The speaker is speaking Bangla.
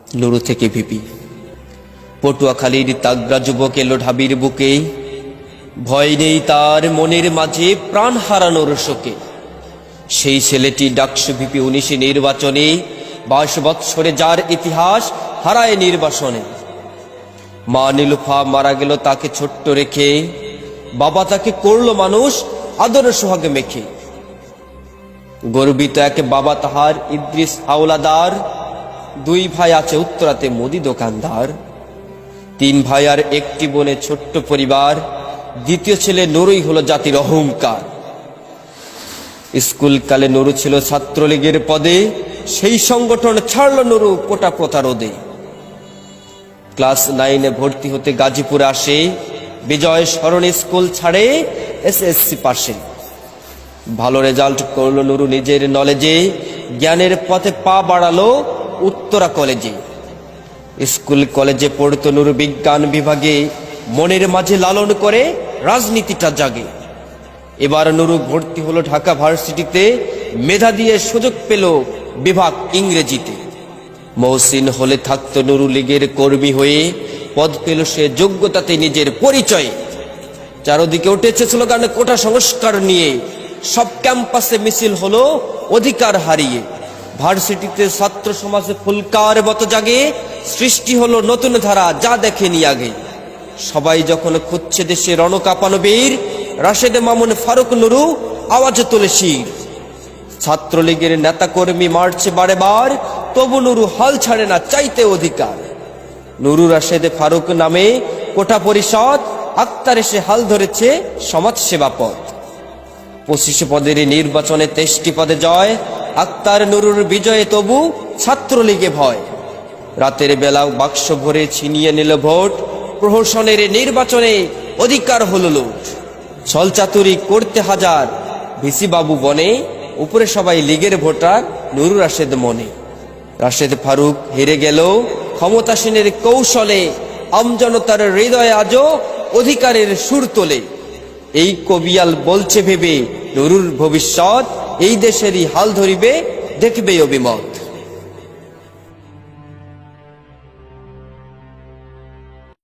নুরু থেকে ভিপি। পটুয়াখালীর তাগড়া যুবক এলো ঢাবির বুকে, ভয় নেই তার মনের মাঝে প্রাণ হারানোর শোকে। সেই ছেলেটি ডাকসু ভিপি 19 নির্বাচনে, 22 বৎসরে যার ইতিহাস হারায় নির্বাসনে। মা নীলুফা মারা গেল তাকে ছোট্ট রেখে, বাবা তাকে করলো মানুষ আদর সোহাগে মেখে। গর্বিত এক বাবা তাহার ইদ্রিস হাওলাদার, 2 ভাই আছে উত্তরাতে মুদি দোকানদার। 3 ভাই আর একটি বোনে ছোট্ট পরিবার, দ্বিতীয় ছেলে নুরুই হলো জাতির অহংকার। স্কুল কালে নুরু ছিল ছাত্রলীগের পদে, সেই সংগঠন ছাড়ল নুরু কোটা প্রতারোদে। ক্লাস 9-এ ভর্তি হতে গাজীপুরে আসে, বিজয় সরণি স্কুল ছাড়ে এসএসসি পাশে। ভালো রেজাল্ট করলো নুরু নিজের নলেজে, জ্ঞানের পথে পা বাড়ালো উত্তরা কলেজে। স্কুল কলেজে পড়তো নুরু বিজ্ঞান বিভাগে, মনের মাঝে লালন করে রাজনীতিটা জাগে। এবার নুরু ভর্তি হলো ঢাকা ভার্সিটিতে, মেধা দিয়ে সুযোগ পেল বিভাগ ইংরেজিতে। মহসিন হলে থাকতো নুরু লীগের কর্মী হয়ে, পদ পেল সে যোগ্যতাতে নিজের পরিচয়ে। চারদিকে উঠেছে স্লোগান কোটা সংস্কার নিয়ে, সব ক্যাম্পাসে মিছিল হলো অধিকার হারিয়ে। ভার্সিটিতে ছাত্র সমাজে ফুলকার মতো জাগে, সৃষ্টি হলো নতুন ধারা যা দেখেনি আগে। সবাই যখন খুঁজছে দেশে রণকাঁপানো বীর, রাশেদ মামুন ফারুক নুরু আওয়াজ তোলে শির। ছাত্রলীগের নেতা কর্মী মারছে বারে বার, তবু নুরু হাল ছাড়ে না চাইতে অধিকার। নুরু রাশেদ ফারুক নামে কোটা পরিষদ, আক্তার এসে হাল ধরেছে সমাজ সেবা পদ। 25 পদের নির্বাচনে 23টি পদে জয়, আক্তার নুরুর বিজয়ে তবু ছাত্রলীগে ভয়। রাতের বেলা বাক্স ভরে ছিনিয়ে নিল ভোট, প্রহসনের নির্বাচনে অধিকার হলো লুট। ছলচাতুরি করতে হাজার ভিসি বাবু বনে, উপরে সবাই লীগের ভোটার নুরু রাশেদ মনে। রাশেদ ফারুক হেরে গেল ক্ষমতাসীনের কৌশলে, আমজনতার হৃদয়ে আজও অধিকারের সুর তোলে। এই কবিয়াল বলছে ভেবে নুরুর ভবিষ্যৎ, এই দেশেরই হাল ধরিবে দেখবে অভিমত।